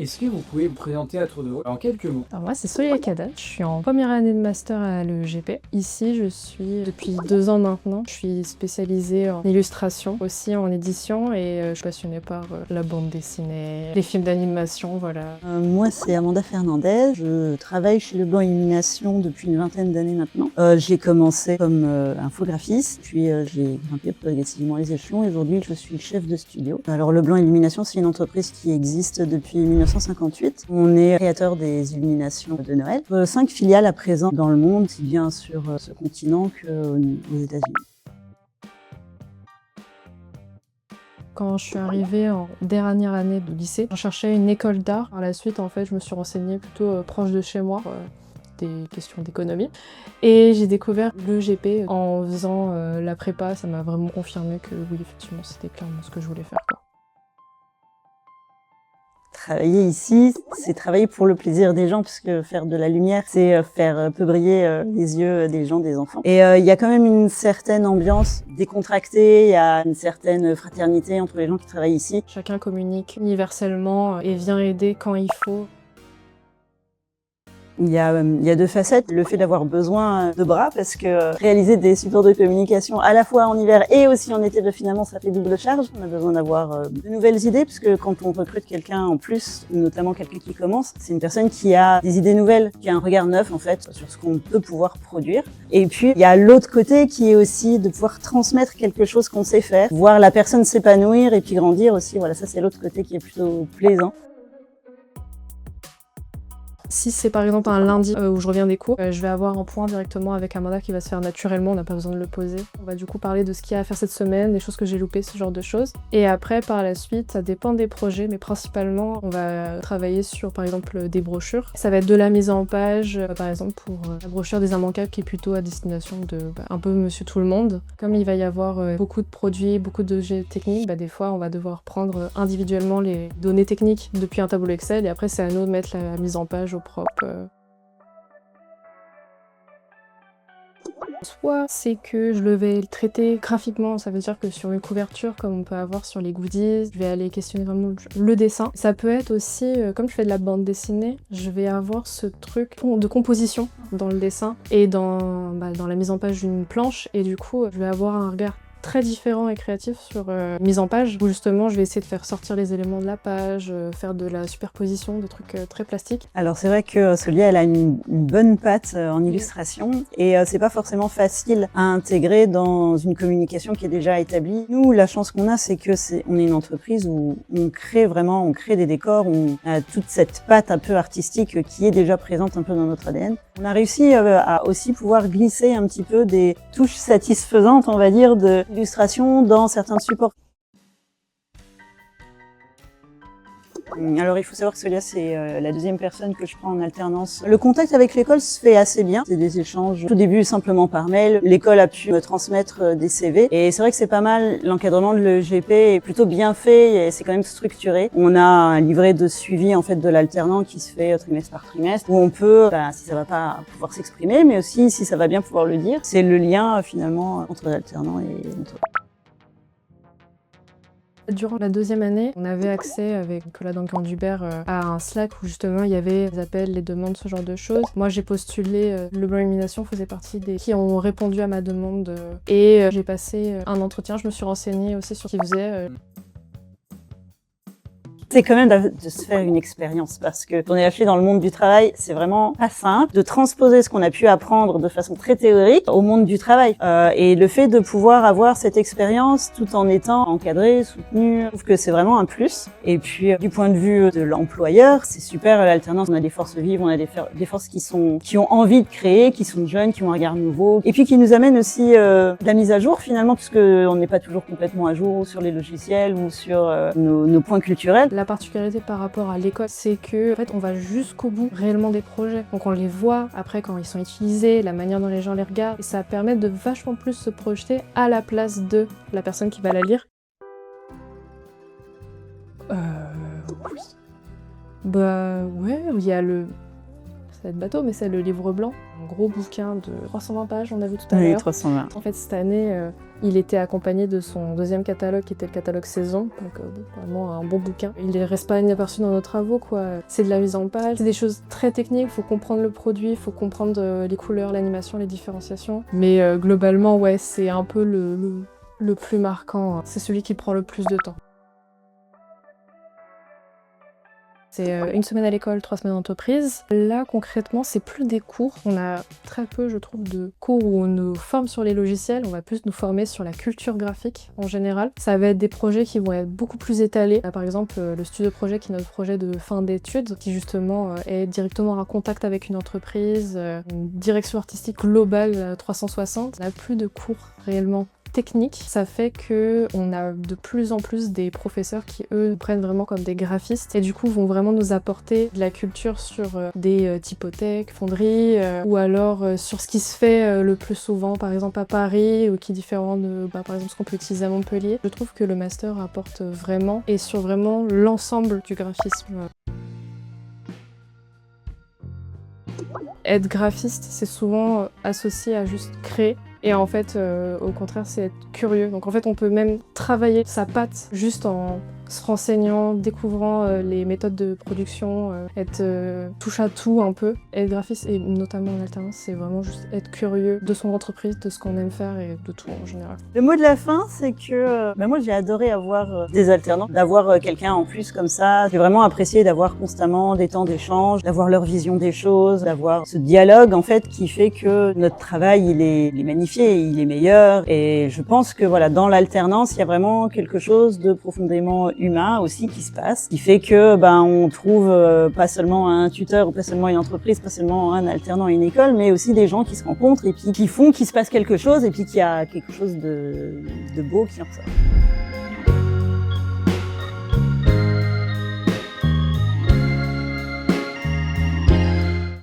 Est-ce que vous pouvez vous présenter à tour de rôle en quelques mots? Alors moi, c'est Soya Kada, je suis en première année de master à l'EGP. Ici, je suis depuis 2 ans maintenant. Je suis spécialisée en illustration, aussi en édition, et je suis passionnée par la bande dessinée, les films d'animation, voilà. Moi, c'est Amanda Fernandez. Je travaille chez Leblanc Illumination depuis une vingtaine d'années maintenant. J'ai commencé comme infographiste, puis j'ai grimpé progressivement les échelons. Aujourd'hui, je suis chef de studio. Alors, Leblanc Illumination, c'est une entreprise qui existe depuis 1958. On est créateur des illuminations de Noël. 5 filiales à présent dans le monde, aussi bien sur ce continent qu'aux États-Unis. Quand je suis arrivée en dernière année de lycée, je cherchais une école d'art. Par la suite, en fait, je me suis renseignée plutôt proche de chez moi, des questions d'économie. Et j'ai découvert l'EGP en faisant la prépa. Ça m'a vraiment confirmé que oui, effectivement, c'était clairement ce que je voulais faire, quoi. Travailler ici, c'est travailler pour le plaisir des gens, puisque faire de la lumière, c'est faire peu briller les yeux des gens, des enfants. Et il y a quand même une certaine ambiance décontractée, il y a une certaine fraternité entre les gens qui travaillent ici. Chacun communique universellement et vient aider quand il faut. Il y a 2 facettes. Le fait d'avoir besoin de bras, parce que réaliser des supports de communication à la fois en hiver et aussi en été, finalement, ça fait double charge. On a besoin d'avoir de nouvelles idées, parce que quand on recrute quelqu'un en plus, notamment quelqu'un qui commence, c'est une personne qui a des idées nouvelles, qui a un regard neuf, en fait, sur ce qu'on peut pouvoir produire. Et puis, il y a l'autre côté qui est aussi de pouvoir transmettre quelque chose qu'on sait faire, voir la personne s'épanouir et puis grandir aussi. Voilà, ça, c'est l'autre côté qui est plutôt plaisant. Si c'est par exemple un lundi où je reviens des cours, je vais avoir un point directement avec Amanda qui va se faire naturellement, on n'a pas besoin de le poser. On va du coup parler de ce qu'il y a à faire cette semaine, des choses que j'ai loupées, ce genre de choses. Et après, par la suite, ça dépend des projets, mais principalement, on va travailler sur par exemple des brochures. Ça va être de la mise en page, par exemple pour la brochure des immanquables qui est plutôt à destination de un peu monsieur tout le monde. Comme il va y avoir beaucoup de produits, beaucoup de jeux techniques, des fois on va devoir prendre individuellement les données techniques depuis un tableau Excel et après c'est à nous de mettre la mise en page au propre. Soit c'est que je vais le traiter graphiquement, ça veut dire que sur une couverture, comme on peut avoir sur les goodies, je vais aller questionner vraiment le dessin. Ça peut être aussi, comme je fais de la bande dessinée, je vais avoir ce truc de composition dans le dessin et dans la mise en page d'une planche, et du coup, je vais avoir un regard très différent et créatif sur mise en page, où justement je vais essayer de faire sortir les éléments de la page, faire de la superposition, de trucs très plastiques. Alors c'est vrai que Solia, elle a une bonne patte en illustration, et c'est pas forcément facile à intégrer dans une communication qui est déjà établie. Nous, la chance qu'on a, c'est que on est une entreprise où on crée des décors, on a toute cette patte un peu artistique qui est déjà présente un peu dans notre ADN. On a réussi à aussi pouvoir glisser un petit peu des touches satisfaisantes, on va dire, de l'illustration dans certains supports. Alors il faut savoir que Solia, c'est la 2e personne que je prends en alternance. Le contact avec l'école se fait assez bien. C'est des échanges au début simplement par mail. L'école a pu me transmettre des CV. Et c'est vrai que c'est pas mal. L'encadrement de l'EGP est plutôt bien fait et c'est quand même structuré. On a un livret de suivi en fait de l'alternant qui se fait trimestre par trimestre, où on peut, si ça va pas, pouvoir s'exprimer, mais aussi si ça va bien pouvoir le dire. C'est le lien finalement entre l'alternant et notre... Durant la 2e année, on avait accès avec Nicolas Duncan-Dubert à un Slack où justement il y avait les appels, les demandes, ce genre de choses. Moi j'ai postulé, Leblanc Illumination faisait partie des qui ont répondu à ma demande et j'ai passé un entretien, je me suis renseignée aussi sur ce qu'ils faisaient. C'est quand même de se faire une expérience, parce que on est lâché dans le monde du travail, c'est vraiment pas simple de transposer ce qu'on a pu apprendre de façon très théorique au monde du travail. Et le fait de pouvoir avoir cette expérience tout en étant encadré, soutenu, je trouve que c'est vraiment un plus. Et puis du point de vue de l'employeur, c'est super l'alternance. On a des forces vives, on a des forces qui ont envie de créer, qui sont jeunes, qui ont un regard nouveau, et puis qui nous amènent aussi de la mise à jour finalement, puisque on n'est pas toujours complètement à jour sur les logiciels ou sur nos points culturels. La particularité par rapport à l'école, c'est que en fait, on va jusqu'au bout réellement des projets. Donc on les voit après quand ils sont utilisés, la manière dont les gens les regardent, et ça permet de vachement plus se projeter à la place de la personne qui va la lire. Oui. Ouais, il y a va être bateau, mais c'est le livre blanc. Un gros bouquin de 320 pages, on a vu tout à Oui, l'heure. 320. En fait, cette année, il était accompagné de son deuxième catalogue, qui était le catalogue saison. Donc, vraiment un bon bouquin. Il ne reste pas inaperçu dans nos travaux, quoi. C'est de la mise en page, c'est des choses très techniques. Il faut comprendre le produit, il faut comprendre les couleurs, l'animation, les différenciations. Mais globalement, ouais, c'est un peu le plus marquant. C'est celui qui prend le plus de temps. C'est une semaine à l'école, 3 semaines d'entreprise. Là, concrètement, c'est plus des cours. On a très peu, je trouve, de cours où on nous forme sur les logiciels. On va plus nous former sur la culture graphique en général. Ça va être des projets qui vont être beaucoup plus étalés. Par exemple, le studio projet, qui est notre projet de fin d'études, qui justement est directement en contact avec une entreprise, une direction artistique globale 360. On n'a plus de cours réellement technique. Ça fait que on a de plus en plus des professeurs qui, eux, prennent vraiment comme des graphistes et du coup vont vraiment nous apporter de la culture sur des typothèques, fonderies ou alors sur ce qui se fait le plus souvent, par exemple à Paris, ou qui est différent de, par exemple, ce qu'on peut utiliser à Montpellier. Je trouve que le master apporte vraiment, et sur vraiment l'ensemble du graphisme. Être graphiste, c'est souvent associé à juste créer. Et en fait, au contraire, c'est être curieux. Donc en fait, on peut même travailler sa patte juste en se renseignant, découvrant les méthodes de production, être touche à tout un peu. Être graphiste, et notamment en alternance, c'est vraiment juste être curieux de son entreprise, de ce qu'on aime faire et de tout en général. Le mot de la fin, c'est que moi j'ai adoré avoir des alternants, d'avoir quelqu'un en plus comme ça. J'ai vraiment apprécié d'avoir constamment des temps d'échange, d'avoir leur vision des choses, d'avoir ce dialogue en fait qui fait que notre travail il est magnifié, il est meilleur. Et je pense que voilà, dans l'alternance, il y a vraiment quelque chose de profondément humain aussi qui se passe, qui fait que on trouve pas seulement un tuteur ou pas seulement une entreprise, pas seulement un alternant à une école, mais aussi des gens qui se rencontrent et puis qui font qu'il se passe quelque chose et puis qu'il y a quelque chose de beau qui en ressort.